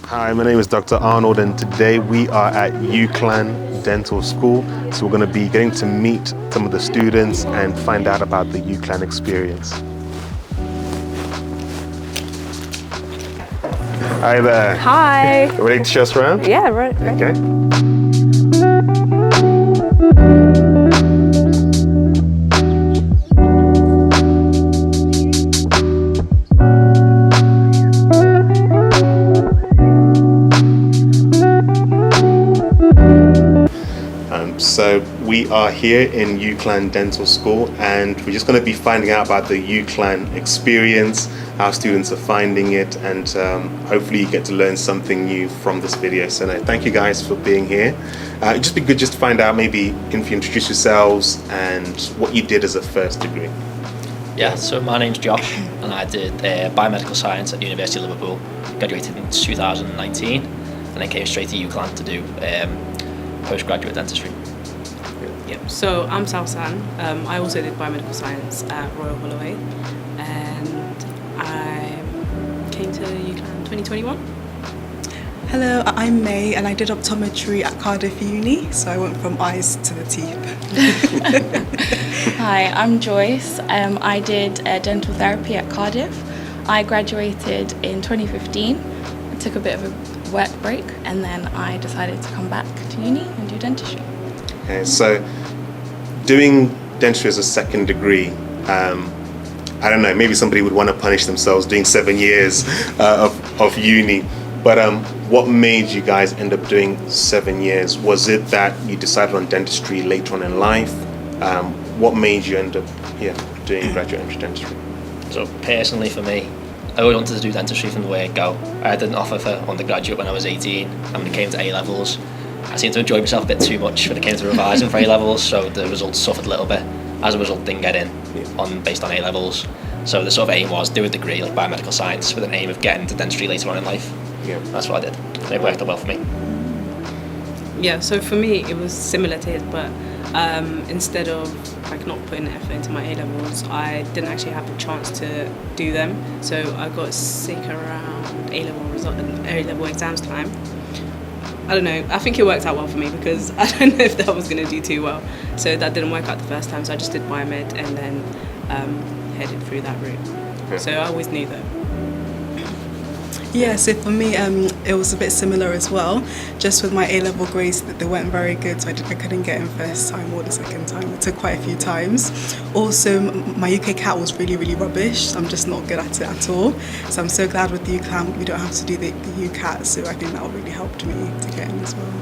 Hi, my name is Dr. Arnold, and today we are at UCLan Dental School. So we're going to be getting to meet some of the students and find out about the UCLan experience. Hi there. Hi. Ready to show us around? Yeah, right. Okay. So we are here in UCLan Dental School, and we're just going to be finding out about the UCLan experience, how students are finding it, and hopefully you get to learn something new from this video. So thank you guys for being here. It'd just be good just to find out, maybe if you introduce yourselves and what you did as a first degree. Yeah, so my name's Josh, and I did biomedical science at the University of Liverpool. Graduated in 2019, and then came straight to UCLan to do postgraduate dentistry. Yep. So I'm Salsan. I also did biomedical science at Royal Holloway, and I came to UCLan 2021. Hello, I'm May, and I did optometry at Cardiff Uni, so I went from eyes to the teeth. Hi, I'm Joyce. I did dental therapy at Cardiff. I graduated in 2015. I took a bit of a work break, and then I decided to come back to uni and do dentistry. Okay, so doing dentistry as a second degree, I don't know, maybe somebody would want to punish themselves doing 7 years of uni, but what made you guys end up doing 7 years? Was it that you decided on dentistry later on in life? What made you end up doing graduate entry dentistry? So personally for me, I always wanted to do dentistry from the word go. I had an offer for undergraduate when I was 18, and when it came to A-levels, I seemed to enjoy myself a bit too much when it came to revising for A-levels, so the results suffered a little bit. As a result, didn't get in based on A-levels. So the sort of aim was do a degree like biomedical science with an aim of getting into dentistry later on in life. Yeah. That's what I did, and it worked out well for me. Yeah, so for me it was similar to it, but instead of like not putting the effort into my A-levels, I didn't actually have the chance to do them. So I got sick around A-level exams time. I don't know, I think it worked out well for me because I don't know if that was going to do too well. So that didn't work out the first time, so I just did biomed and then headed through that route. Yeah. So I always knew that. Yeah, so for me, it was a bit similar as well. Just with my A-level grades, that they weren't very good, so I couldn't get in first time or the second time. It took quite a few times. Also, my UK CAT was really, really rubbish. I'm just not good at it at all. So I'm so glad with UCLan we don't have to do the UCAT, so I think that really helped me to get in as well.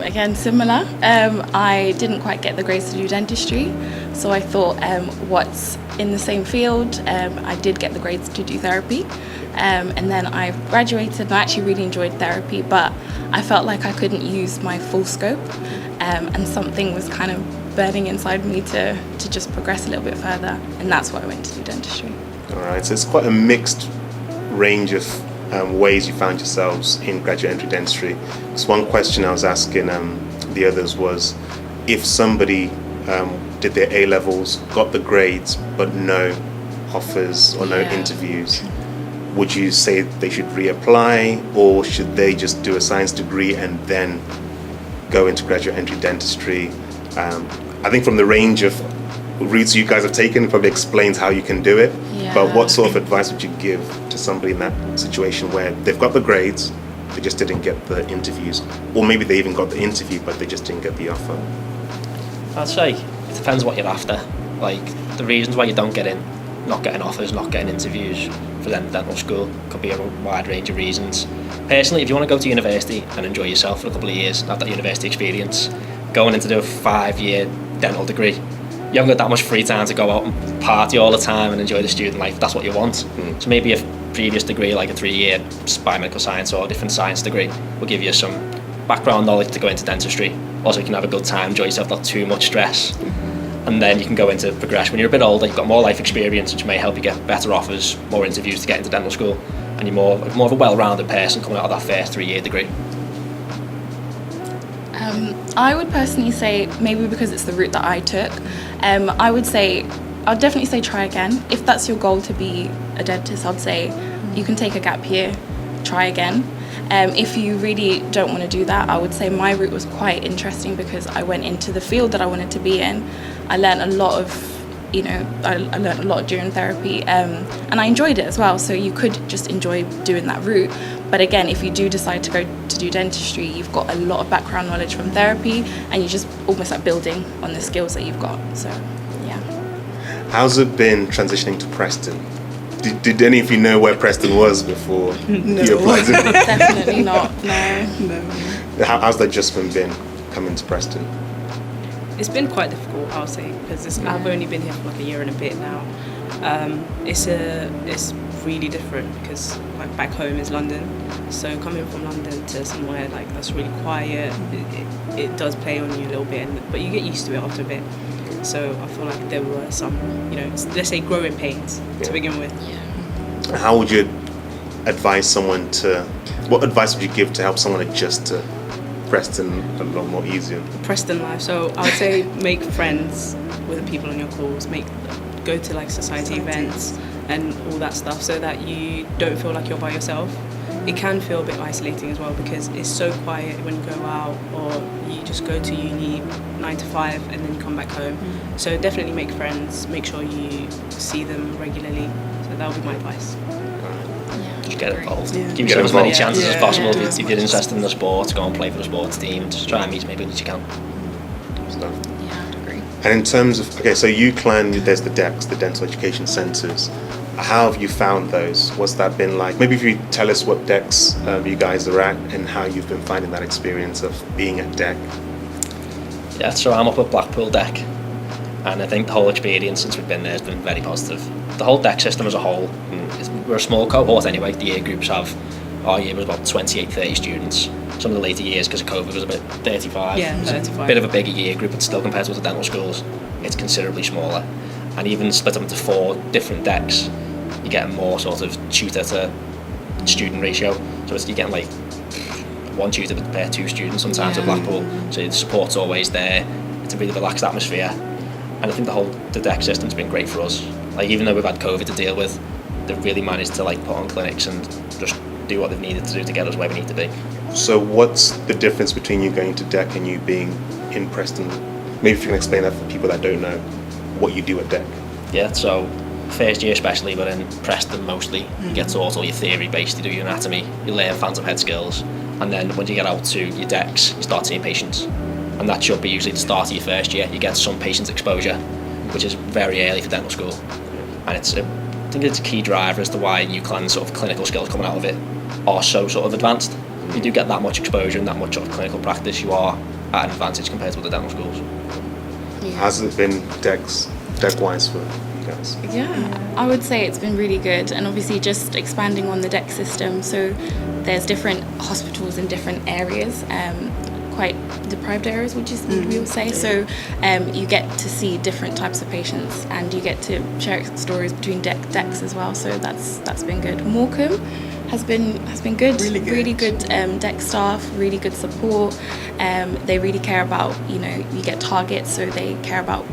Again, similar. I didn't quite get the grades to do dentistry, so I thought what's in the same field. I did get the grades to do therapy, and then I graduated and I actually really enjoyed therapy, but I felt like I couldn't use my full scope, and something was kind of burning inside me to just progress a little bit further, and that's why I went to do dentistry. All right, so it's quite a mixed range of ways you found yourselves in graduate entry dentistry. Because one question I was asking the others was, if somebody did their A-levels, got the grades, but no offers or no interviews, would you say they should reapply, or should they just do a science degree and then go into graduate entry dentistry? I think from the range of routes you guys have taken, it probably explains how you can do it. But what sort of advice would you give to somebody in that situation where they've got the grades, they just didn't get the interviews, or maybe they even got the interview but they just didn't get the offer? I'd say it depends what you're after. Like the reasons why you don't get in, not getting offers, not getting interviews for dental school, could be a wide range of reasons. Personally, if you want to go to university and enjoy yourself for a couple of years, have that university experience, going in to do a 5-year dental degree, you haven't got that much free time to go out and party all the time and enjoy the student life. That's what you want. So maybe a previous degree, like a 3-year biomedical science or a different science degree, will give you some background knowledge to go into dentistry. Also, you can have a good time, enjoy yourself, not too much stress. And then you can go into progression. When you're a bit older, you've got more life experience, which may help you get better offers, more interviews to get into dental school, and you're more of a well-rounded person coming out of that first 3-year degree. I would personally say, maybe because it's the route that I took, I would say, I'd definitely say try again. If that's your goal to be a dentist, I'd say you can take a gap year try again. If you really don't want to do that, I would say my route was quite interesting because I went into the field that I wanted to be in. I learned a lot I learned a lot during therapy, and I enjoyed it as well. So you could just enjoy doing that route. But again, if you do decide to go to do dentistry, you've got a lot of background knowledge from therapy, and you're just almost like building on the skills that you've got. So, yeah. How's it been transitioning to Preston? Did any of you know where Preston was before you applied? Definitely not, no. How's the adjustment been coming to Preston? It's been quite difficult, I'll say, because I've only been here for like a year and a bit now. It's really different because like back home is London, so coming from London to somewhere like that's really quiet, it does play on you a little bit, but you get used to it after a bit. So I feel like there were some, let's say growing pains to begin with. Yeah. How would you advise someone what advice would you give to help someone adjust to Preston a lot more easier? Preston life. So I would say make friends with the people on your calls, go to like society events and all that stuff so that you don't feel like you're by yourself. It can feel a bit isolating as well because it's so quiet when you go out or you just go to uni 9 to 5 and then you come back home. So definitely make friends, make sure you see them regularly. So that would be my advice. Just get involved. Yeah. Give yourself as many Yeah. chances as Yeah. possible. Yeah. If you're interested in the sport, go and play for the sports team. Just try and meet as many people as you can. Stuff. Yeah, I agree. And in terms of, so UCLan, there's the DECS, the Dental Education Centres. How have you found those? What's that been like? Maybe if you tell us what DECS you guys are at and how you've been finding that experience of being at DEC. Yeah, so I'm up at Blackpool DEC, and I think the whole experience since we've been there has been very positive. The whole DEC system as a whole, we're a small cohort anyway. The year groups our year was about 28, 30 students. Some of the later years, because of COVID, was a bit 35. Yeah, It's 35. a bit of a bigger year group, but still compared to other dental schools, it's considerably smaller. And even split up into 4 different DECs, you get a more sort of tutor to student ratio. So you're getting like 1 tutor per 2 students sometimes at Blackpool. So the support's always there. It's a really relaxed atmosphere. And I think the DEC system's been great for us. Like even though we've had COVID to deal with, they've really managed to like put on clinics and just do what they've needed to do to get us where we need to be. So what's the difference between you going to DEC and you being in Preston? Maybe if you can explain that for people that don't know what you do at DEC. Yeah, so first year especially, but in Preston mostly, you get taught all your theory based, you do your anatomy, you learn phantom head skills, and then when you get out to your DECs, you start seeing patients. And that should be usually the start of your first year. You get some patients exposure, which is very early for dental school. And I think it's a key driver as to why UCLan's sort of clinical skills coming out of it are so sort of advanced. If you do get that much exposure and that much of clinical practice, you are at an advantage compared to other dental schools. How's it been DEC-wise for you guys? Yeah, I would say it's been really good, and obviously just expanding on the DEC system. So there's different hospitals in different areas, quite deprived areas, would we would say. So you get to see different types of patients, and you get to share stories between DECs as well. So that's been good. Morecambe has been good. Really good DEC staff, really good support. They really care about, you get targets, so they care about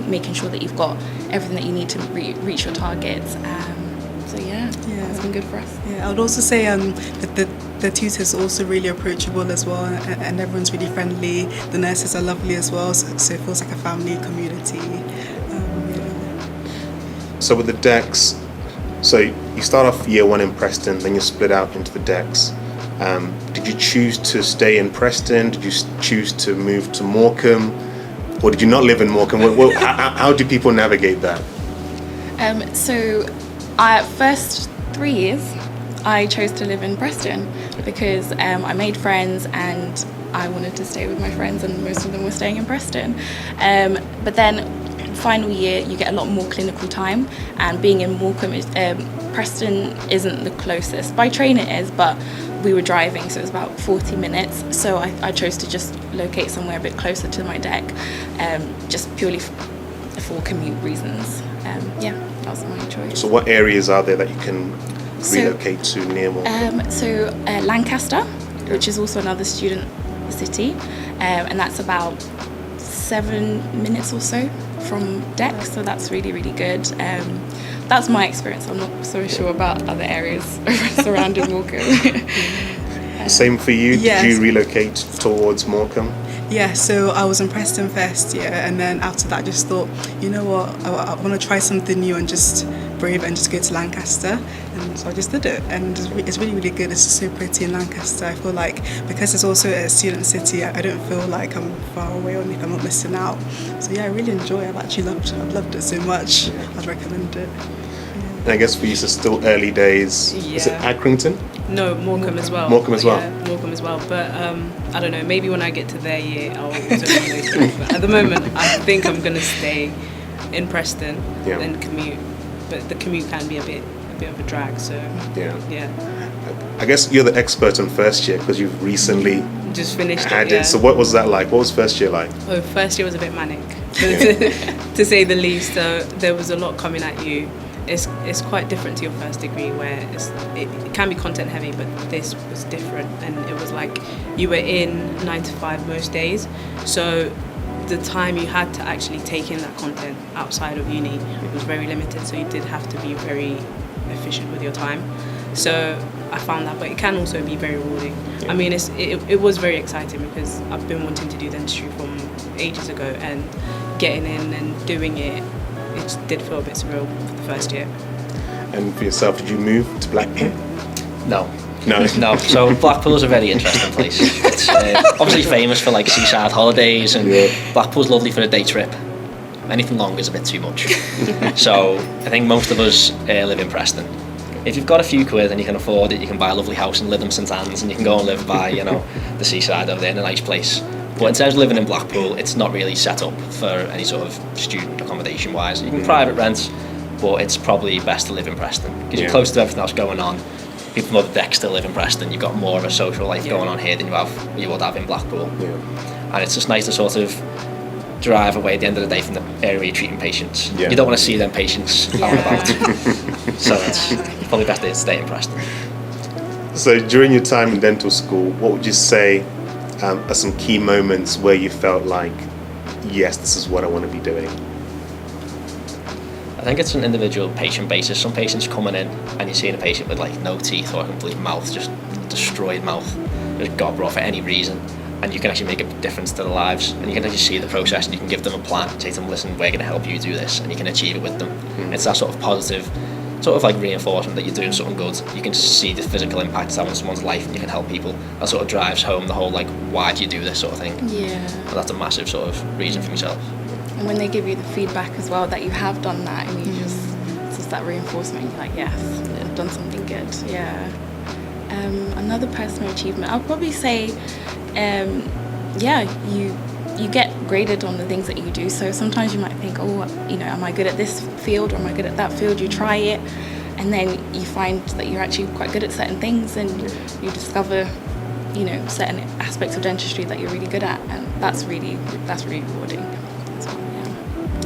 making sure that you've got everything that you need to reach your targets. So it's been good for us. Yeah, I would also say that the tutors are also really approachable as well, and everyone's really friendly. The nurses are lovely as well, so it feels like a family community. So with the DECs, so you start off year 1 in Preston, then you split out into the DECs. Did you choose to stay in Preston? Did you choose to move to Morecambe? Or did you not live in Morecambe? How do people navigate that? So first 3 years, I chose to live in Preston because I made friends and I wanted to stay with my friends, and most of them were staying in Preston. But then final year, you get a lot more clinical time, and being in Morecambe, Preston isn't the closest. By train it is, but we were driving, so it was about 40 minutes. So I chose to just locate somewhere a bit closer to my DEC, just purely for commute reasons. That was my choice. So what areas are there that you can relocate to near Morecambe? Lancaster, which is also another student city, and that's about 7 minutes or so from DEC, so that's really, really good. that's my experience. I'm not so sure about other areas surrounding Morecambe. Same for you? Yes. Did you relocate towards Morecambe? Yeah, so I was in Preston first year, and then after that I just thought, you know what, I want to try something new and just brave and just go to Lancaster. And so I just did it, and it's really, really good. It's so pretty in Lancaster. I feel like because it's also a student city, I don't feel like I'm far away or if I'm not missing out. So yeah, I really enjoy it. I've loved it so much. I'd recommend it. And I guess for you, it's still early days. Is it Yeah. Accrington? No, Morecambe as well. Morecambe as well. Yeah, Morecambe as well. But I don't know. Maybe when I get to their year, I'll also relocate. But at the moment, I think I'm gonna stay in Preston Yeah. and commute. But the commute can be a bit of a drag. So Yeah. yeah, I guess you're the expert on first year because you've recently just finished had it. Yeah. it. So what was that like? What was first year like? Oh, first year was a bit manic, to say the least. So there was a lot coming at you. It's quite different to your first degree where it can be content heavy, but this was different, and it was like you were in 9 to 5 most days. So the time you had to actually take in that content outside of uni was very limited. So you did have to be very efficient with your time. So I found that, but it can also be very rewarding. I mean, it was very exciting because I've been wanting to do dentistry from ages ago, and getting in and doing it did feel a bit surreal for the first year. And for yourself, did you move to Blackpool? No. No. No, so Blackpool's a very interesting place. It's obviously famous for like seaside holidays, and Blackpool's lovely for a day trip. Anything longer is a bit too much. So I think most of us live in Preston. If you've got a few quid and you can afford it, you can buy a lovely house in Lytham St Anne's, and you can go and live by, the seaside over there in a nice place. But in terms of living in Blackpool, it's not really set up for any sort of student accommodation wise. You can private rent, but it's probably best to live in Preston because you're close to everything else going on. People from other DECS still live in Preston. You've got more of a social life going on here than you would have in Blackpool. Yeah. And it's just nice to sort of drive away at the end of the day from the area where you're treating patients. Yeah. You don't want to see them patients out and about. So it's probably best to stay in Preston. So during your time in dental school, what would you say are some key moments where you felt like, yes, this is what I want to be doing? I think it's an individual patient basis. Some patients coming in and you're seeing a patient with like no teeth or a complete mouth, just destroyed mouth, just gobber off for any reason, and you can actually make a difference to their lives, and you can actually see the process, and you can give them a plan, say to them, listen, we're going to help you do this, and you can achieve it with them. It's that sort of positive sort of like reinforcement that you're doing something good. You can see the physical impact it's having on someone's life, and you can help people. That sort of drives home the whole like, why do you do this sort of thing. Yeah. And that's a massive sort of reason for myself. And when they give you the feedback as well that you have done that, and you it's just that reinforcement, you're like, yes, I've done something good. Yeah. Another personal achievement, I'll probably say, you get graded on the things that you do. So sometimes you might think, am I good at this field or am I good at that field? You try it, and then you find that you're actually quite good at certain things, and you discover, certain aspects of dentistry that you're really good at, and that's really rewarding as well.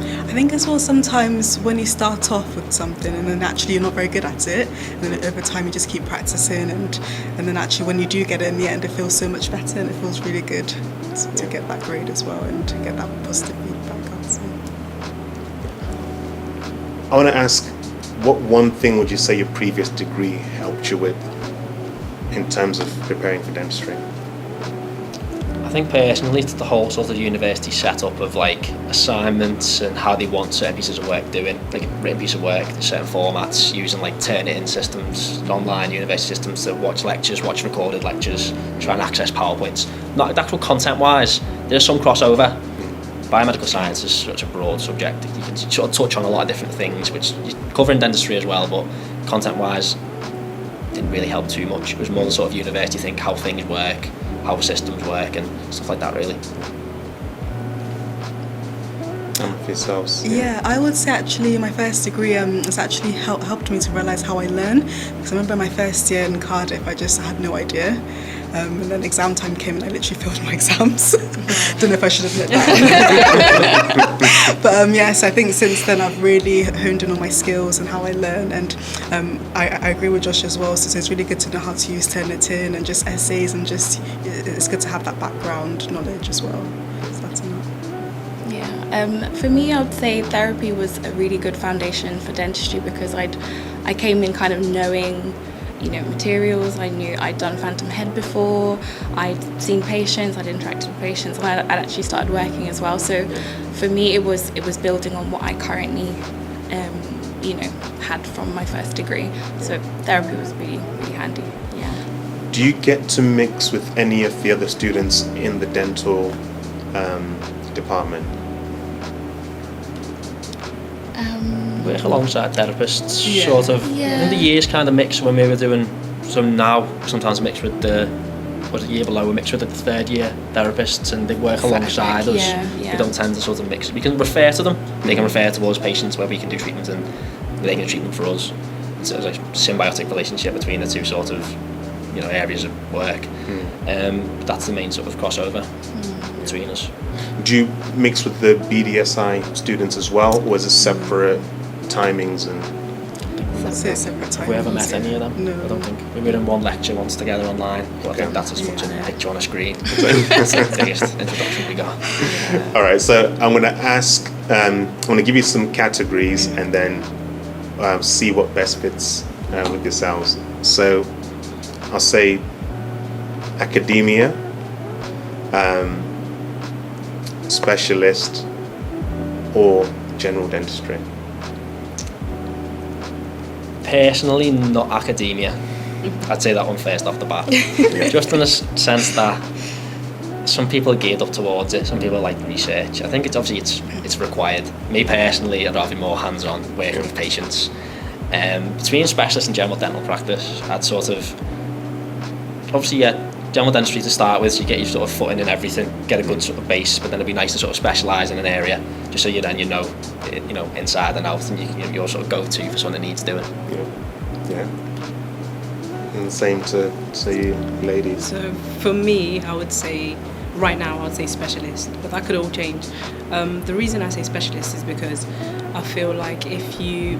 Yeah. I think as well, sometimes when you start off with something and then actually you're not very good at it, and then over time you just keep practicing, and then actually when you do get it in the end, it feels so much better, and it feels really good to get that grade as well and to get that positive feedback, I'd say. I want to ask, what one thing would you say your previous degree helped you with in terms of preparing for dentistry? I think personally it's the whole sort of university setup of like assignments and how they want certain pieces of work doing, like a written piece of work, certain formats, using like Turnitin systems, online university systems to watch lectures, watch recorded lectures, try and access PowerPoints. Not actual content wise, there's some crossover. Biomedical science is such a broad subject. You can sort of touch on a lot of different things, which you cover in dentistry as well, but content wise didn't really help too much. It was more the sort of university thing, how things work, how systems work and stuff like that really. For yourselves? Yeah, I would say actually my first degree has actually helped me to realise how I learn, because I remember my first year in Cardiff I had no idea, and then exam time came and I literally failed my exams. Don't know if I should admit that. But yes, I think since then I've really honed in on my skills and how I learn, and I agree with Josh as well, so it's really good to know how to use Turnitin and just essays, and just it's good to have that background knowledge as well. So that's enough. Yeah, For me, I would say therapy was a really good foundation for dentistry because I came in kind of knowing, materials. I knew I'd done phantom head before, I'd seen patients, I'd interacted with patients, and I'd actually started working as well. So for me, it was building on what I currently, had from my first degree. So therapy was really, really handy. Yeah. Do you get to mix with any of the other students in the dental department? Work alongside therapists, Yeah. sort of. Yeah. In the years kind of mix when we were doing, so now sometimes mix with the year below, we mix with the third year therapists and they work alongside us. Yeah. We don't tend to sort of mix. We can refer to them, they can refer to us patients where we can do treatment and they can do treatment for us. So there's a symbiotic relationship between the two sort of areas of work. That's the main sort of crossover between us. Do you mix with the BDSI students as well, or is it separate timings and? So separate Have we ever met any of them? No. I don't think. We were in one lecture once together online, but I think that's as much as a picture on a screen. That's the biggest introduction we got. All right, so I'm going to ask, I'm going to give you some categories and then see what best fits with yourselves. So I'll say academia, specialist, or general dentistry. Personally, not academia. I'd say that one first off the bat. Just in the sense that some people are geared up towards it, some people like research. I think it's required. Me personally, I'd rather be more hands-on, working with patients. Between specialist and general dental practice, I'd sort of, obviously, general dentistry to start with, so you get your sort of footing in everything, get a good sort of base, but then it'd be nice to sort of specialise in an area, just so you know inside and out, and you're sort of go-to for someone that needs doing. Yeah. And the same to you ladies. So for me, I would say, right now, I would say specialist, but that could all change. The reason I say specialist is because I feel like if you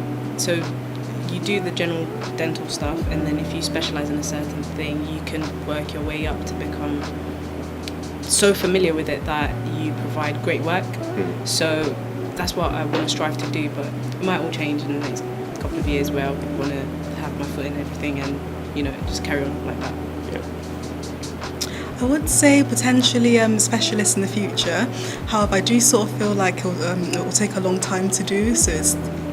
do the general dental stuff, and then if you specialise in a certain thing, you can work your way up to become so familiar with it that you provide great work. So that's what I want to strive to do, but it might all change in the next couple of years where I want to have my foot in everything and just carry on like that. I would say potentially specialist in the future. However, I do sort of feel like it will take a long time to do, so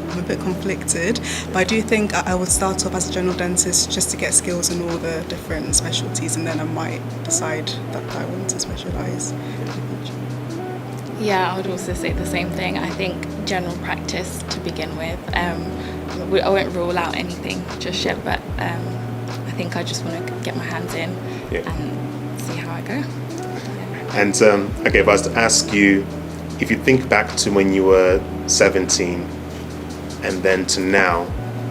I'm a bit conflicted. But I do think I would start off as a general dentist just to get skills in all the different specialties, and then I might decide that I want to specialise in the future. Yeah, I would also say the same thing. I think general practice to begin with. I won't rule out anything just yet, but I think I just want to get my hands in and see how I go. And okay, if I was to ask you, if you think back to when you were 17 and then to now,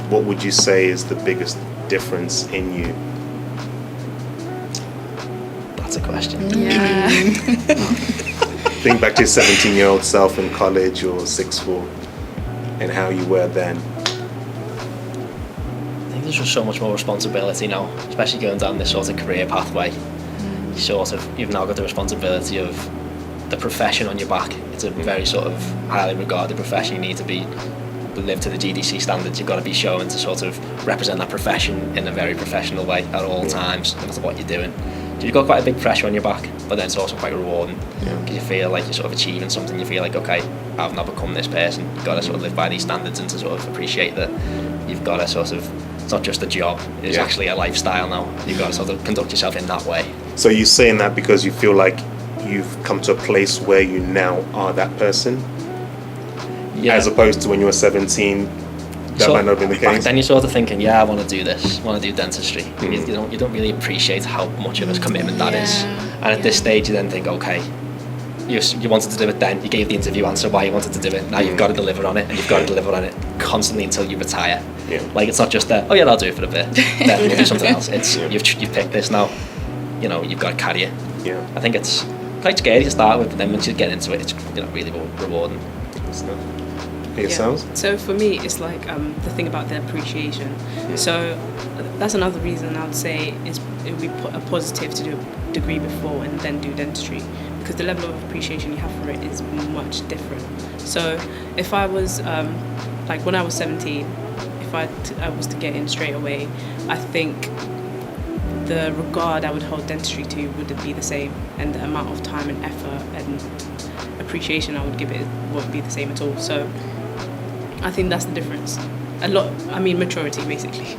what would you say is the biggest difference in you? That's a question. Yeah. Think back to your 17-year-old self in college or sixth form and how you were then. I think there's just so much more responsibility now, especially going down this sort of career pathway. You've now got the responsibility of the profession on your back. It's a very sort of highly regarded profession. You need to live to the GDC standards. You've got to be shown to sort of represent that profession in a very professional way at all times, no matter what you're doing. So you've got quite a big pressure on your back, but then it's also quite rewarding because you feel like you're sort of achieving something. You feel like, okay, I've now become this person. You've got to sort of live by these standards and to sort of appreciate that you've got to sort of, it's not just a job, it's actually a lifestyle now. You've got to sort of conduct yourself in that way. So you're saying that because you feel like you've come to a place where you now are that person? Yeah. As opposed to when you were 17, that might not have been the Back case? then you're sort of thinking, I want to do this, I want to do dentistry. You don't really appreciate how much of a commitment that is. And at this stage you then think, okay, you wanted to do it then, you gave the interview answer why you wanted to do it, now you've got to deliver on it, and you've got to deliver on it constantly until you retire. Like, it's not just that, I'll do it for a bit, then we'll do something else. It's you've picked this now, you've got to carry it. I think it's quite scary to start with, but then once you get into it, it's really rewarding. Yourselves? So for me, it's like the thing about the appreciation. So that's another reason I would say is it would be a positive to do a degree before and then do dentistry, because the level of appreciation you have for it is much different. So if I was, like when I was 17, if I was to get in straight away, I think the regard I would hold dentistry to wouldn't be the same, and the amount of time and effort and appreciation I would give it won't be the same at all. So I think that's the difference. Maturity basically.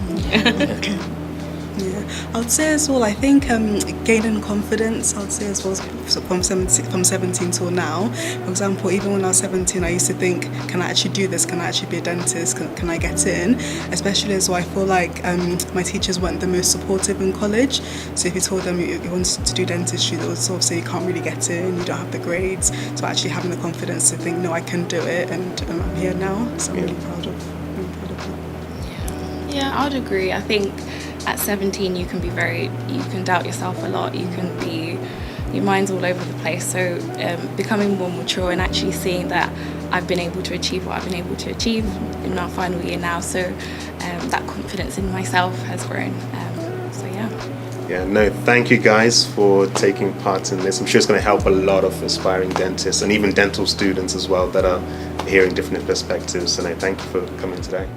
Yeah, I would say as well, I think gaining confidence, I would say as well, from 17 till now. For example, even when I was 17, I used to think, can I actually do this? Can I actually be a dentist? Can I get in? Especially as well, I feel like my teachers weren't the most supportive in college. So if you told them you wanted to do dentistry, they would sort of say you can't really get in, you don't have the grades. So actually having the confidence to think, no, I can do it, and I'm here now. So I'm really proud of that. Yeah, I would agree. I think at 17 you can doubt yourself a lot, your mind's all over the place, so becoming more mature and actually seeing that I've been able to achieve what I've been able to achieve in our final year now, so that confidence in myself has grown, so yeah. Yeah, no, thank you guys for taking part in this. I'm sure it's going to help a lot of aspiring dentists and even dental students as well that are hearing different perspectives, and I thank you for coming today.